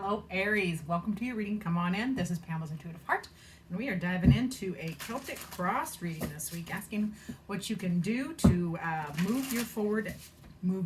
Hello, Aries. Welcome to your reading. Come on in. This is Pamela's Intuitive Heart, and we are diving into a Celtic cross reading this week, asking what you can do to move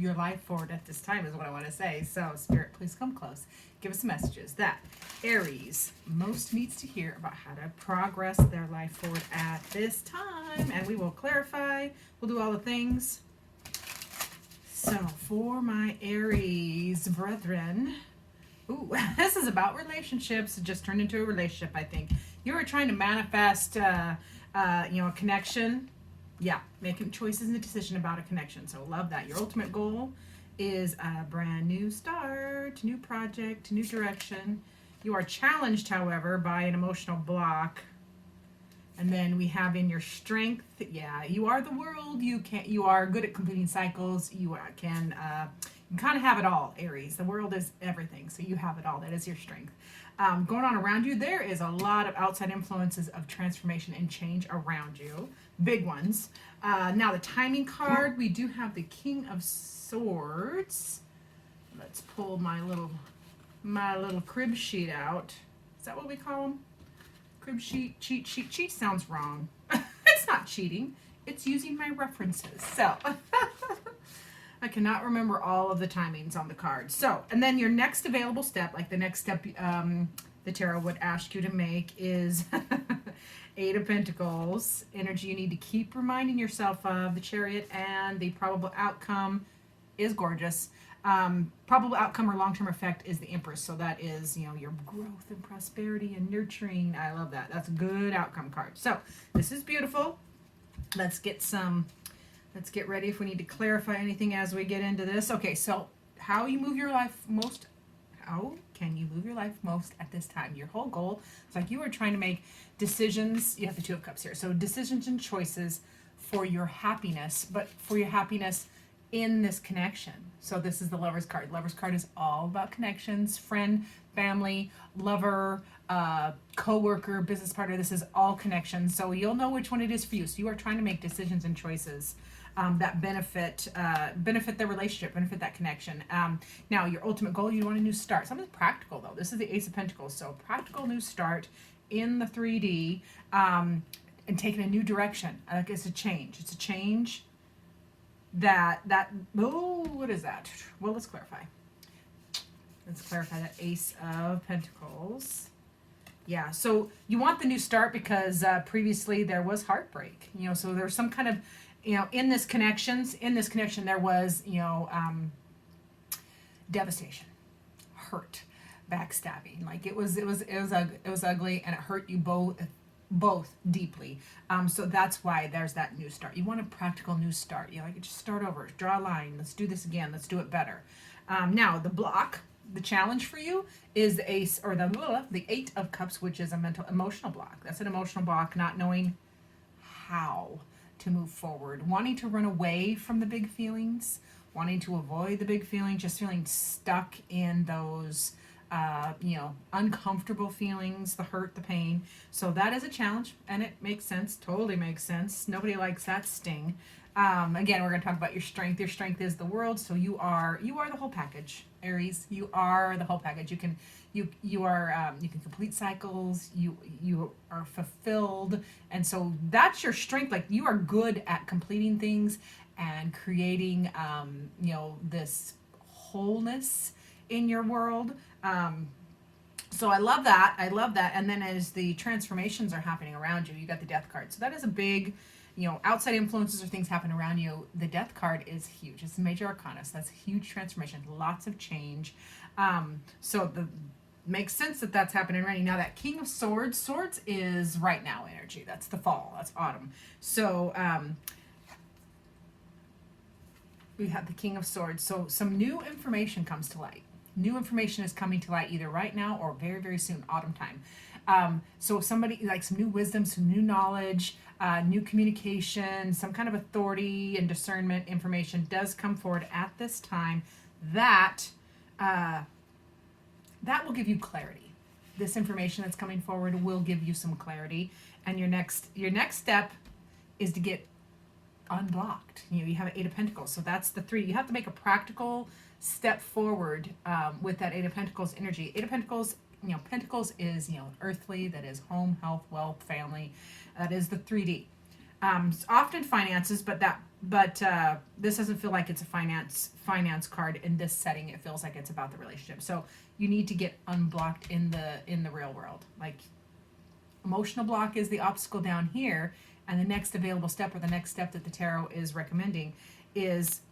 your life forward at this time is what I want to say. So, Spirit, please come close. Give us some messages that Aries most needs to hear about how to progress their life forward at this time, and we will clarify. We'll do all the things. So, for my Aries brethren, ooh, this is about relationships. It just turned into a relationship, I think. You were trying to manifest, a connection. Yeah, making choices and a decision about a connection. So, love that. Your ultimate goal is a brand new start, new project, new direction. You are challenged, however, by an emotional block. And then we have in your strength, yeah, you are the world. You are good at completing cycles. You can kind of have it all, Aries. The world is everything, so you have it all. That is your strength. Going on around you, there is a lot of outside influences of transformation and change around you, big ones. Now the timing card, we do have the King of Swords. Let's pull my little crib sheet out. Is that what we call them? Crib sheet, cheat sheet. Cheat sounds wrong. It's not cheating. It's using my references. So I cannot remember all of the timings on the card. So, and then your next available step, like the next step the tarot would ask you to make is Eight of Pentacles. Energy you need to keep reminding yourself of. The Chariot and the probable outcome is gorgeous. Probable outcome or long-term effect is the Empress. So that is, your growth and prosperity and nurturing. I love that. That's a good outcome card. So this is beautiful. Let's get ready if we need to clarify anything as we get into this. Okay, so how can you move your life most at this time? Your whole goal, it's like you are trying to make decisions. You have the Two of Cups here. So decisions and choices for your happiness, but for your happiness in this connection. So this is the Lover's card. Lover's card is all about connections, friend, family, lover, co-worker, business partner. This is all connections. So you'll know which one it is for you. So you are trying to make decisions and choices that benefit the relationship, benefit that connection. Now, your ultimate goal, you want a new start. Something practical, though. This is the Ace of Pentacles. So practical new start in the 3D and taking a new direction. Like it's a change. It's a change what is that? Well, let's clarify. Let's clarify that Ace of Pentacles. Yeah, so you want the new start because previously there was heartbreak. So there's some kind of, in this connection there was, devastation, hurt, backstabbing. Like it was ugly and it hurt you both deeply. So that's why there's that new start. You want a practical new start. Just start over, draw a line. Let's do this again. Let's do it better. Now the block, the challenge for you is the Ace or the Eight of Cups, which is a emotional block. That's an emotional block, not knowing how to move forward, wanting to run away from the big feelings, wanting to avoid the big feelings, just feeling stuck in those uncomfortable feelings, the hurt, the pain. So that is a challenge, and it makes sense, totally makes sense. Nobody likes that sting. Again, we're going to talk about your strength. Your strength is the world, so you are the whole package, Aries. You are the whole package. You can complete cycles. You are fulfilled, and so that's your strength. Like you are good at completing things and creating, this wholeness in your world. So I love that. And then as the transformations are happening around you, you got the Death card. So that is a big, outside influences or things happen around you. The Death card is huge. It's a major arcana. So that's a huge transformation. Lots of change. So makes sense that that's happening already. Now that King of Swords, Swords is right now energy. That's the fall. That's autumn. So we have the King of Swords. So some new information comes to light. New information is coming to light either right now or very, very soon, autumn time. So somebody like some new wisdom, some new knowledge, new communication, some kind of authority and discernment information does come forward at this time that will give you clarity. This information that's coming forward will give you some clarity. And your next step is to get unblocked. You have an Eight of Pentacles, so that's the three. You have to make a practical step forward with that Eight of Pentacles energy. Eight of Pentacles, Pentacles is, earthly, that is home, health, wealth, family. That is the 3D. Often finances, but this doesn't feel like it's a finance card in this setting. It feels like it's about the relationship. So you need to get unblocked in the real world. Like, emotional block is the obstacle down here, and the next available step, or the next step that the tarot is recommending, is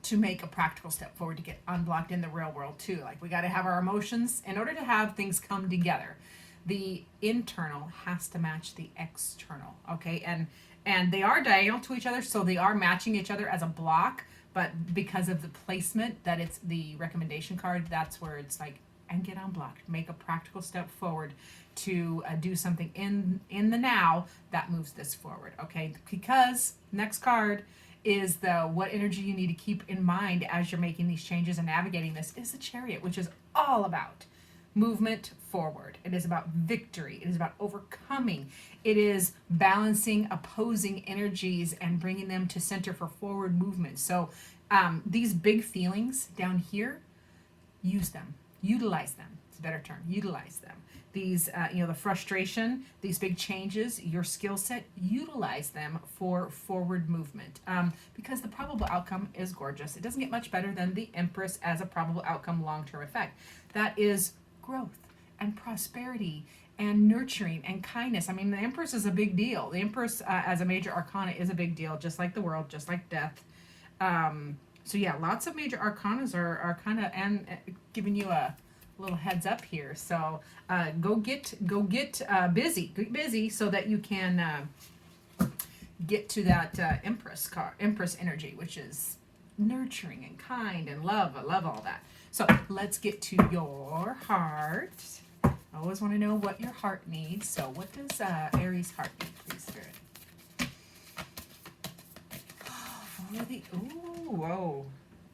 to make a practical step forward to get unblocked in the real world too. Like, we got to have our emotions in order to have things come together. The internal has to match the external, okay? And they are diagonal to each other, so they are matching each other as a block, but because of the placement that it's the recommendation card, that's where it's like, and get unblocked. Make a practical step forward to do something in the now that moves this forward, okay? Because next card is what energy you need to keep in mind as you're making these changes and navigating this is the Chariot, which is all about movement forward. It is about victory. It is about overcoming. It is balancing opposing energies and bringing them to center for forward movement. So these big feelings down here, use them. Utilize them. It's a better term. Utilize them. These, the frustration, these big changes, your skill set, utilize them for forward movement. Because the probable outcome is gorgeous. It doesn't get much better than the Empress as a probable outcome long-term effect. That is growth and prosperity and nurturing and kindness. I mean, the Empress is a big deal. The Empress as a major arcana is a big deal, just like the World, just like death. So yeah, lots of major arcanas are kind of and giving you a little heads up here. So go get busy so that you can get to that Empress energy, which is nurturing and kind and love. I love all that. So let's get to your heart. I always want to know what your heart needs. So what does Aries' heart need, please, Spirit? Ooh, whoa.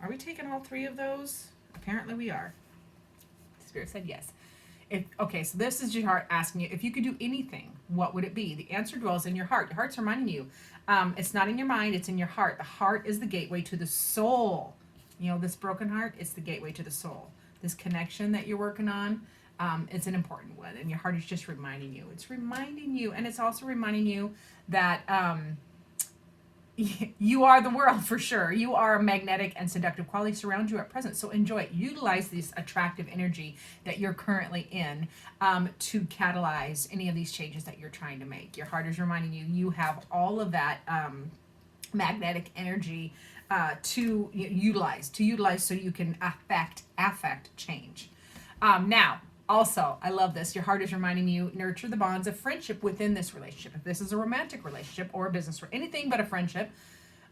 Are we taking all three of those? Apparently we are. Spirit said yes. Okay, so this is your heart asking you, if you could do anything, what would it be? The answer dwells in your heart. Your heart's reminding you. It's not in your mind, it's in your heart. The heart is the gateway to the soul. This broken heart, it's the gateway to the soul. This connection that you're working on, it's an important one. And your heart is just reminding you. It's reminding you, and it's also reminding you that you are the world for sure. You are a magnetic and seductive quality surround you at present. So enjoy it. Utilize this attractive energy that you're currently in to catalyze any of these changes that you're trying to make. Your heart is reminding you, you have all of that magnetic energy to utilize so you can affect change. Now, also, I love this. Your heart is reminding you, nurture the bonds of friendship within this relationship. If this is a romantic relationship or a business or anything but a friendship,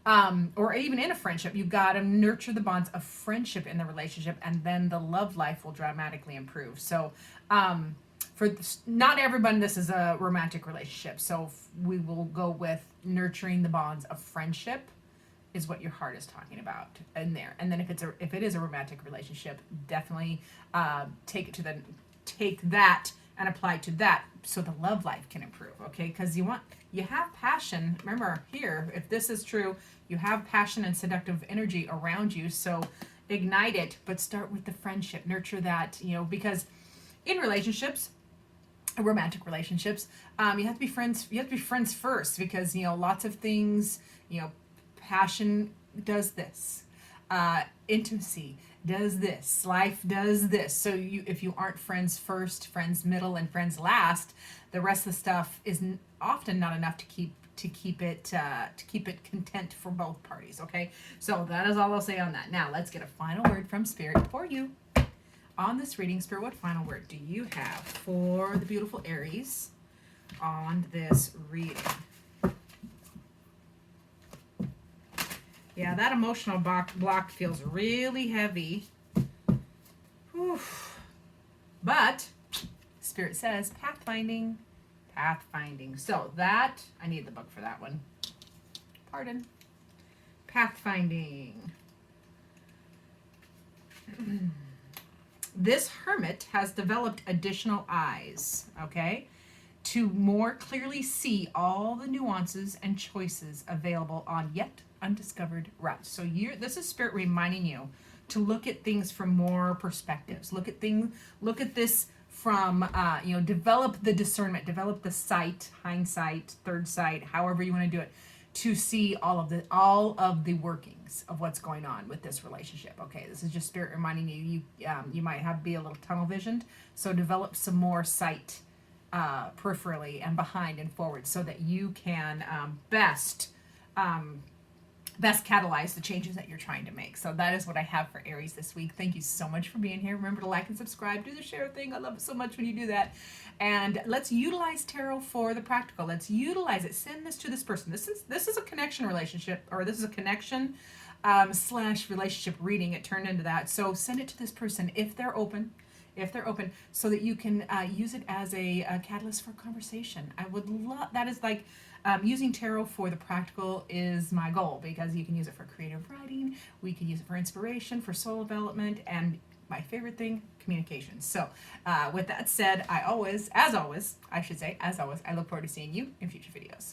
or even in a friendship, you've got to nurture the bonds of friendship in the relationship, and then the love life will dramatically improve. So, not everyone, this is a romantic relationship. So we will go with nurturing the bonds of friendship is what your heart is talking about in there. And then if it is a romantic relationship, definitely take that and apply to that so the love life can improve, okay? Because you have passion. Remember here, if this is true, you have passion and seductive energy around you, so ignite it, but start with the friendship. Nurture that, because in relationships, romantic relationships, you have to be friends. You have to be friends first, because lots of things, passion does this, intimacy does this, life does this. So if you aren't friends first, friends middle, and friends last, the rest of the stuff is often not enough to keep it content for both parties. Okay, so that is all I'll say on that. Now let's get a final word from Spirit for you on this reading. Spirit, what final word do you have for the beautiful Aries on this reading? Yeah, that emotional block feels really heavy. Whew. But Spirit says pathfinding. So that, I need the book for that one. Pardon. Pathfinding. This hermit has developed additional eyes, okay? to more clearly see all the nuances and choices available on yet undiscovered routes. So this is Spirit reminding you to look at things from more perspectives. Look at this from, develop the discernment, develop the sight, hindsight, third sight, however you want to do it, to see all of the workings of what's going on with this relationship. Okay, this is just Spirit reminding you, you might be a little tunnel visioned, so develop some more sight peripherally and behind and forward so that you can best catalyze the changes that you're trying to make. So that is what I have for Aries this week. Thank you so much for being here. Remember to like and subscribe, do the share thing. I love it so much when you do that. And let's utilize tarot for the practical. Let's utilize it. Send this to this person. This is a connection relationship, or this is a connection slash relationship reading. It turned into that. So send it to this person if they're open, so that you can use it as a catalyst for conversation. I would love, that is like, using tarot for the practical is my goal, because you can use it for creative writing, we can use it for inspiration, for soul development, and my favorite thing, communication. So with that said, as always, I look forward to seeing you in future videos.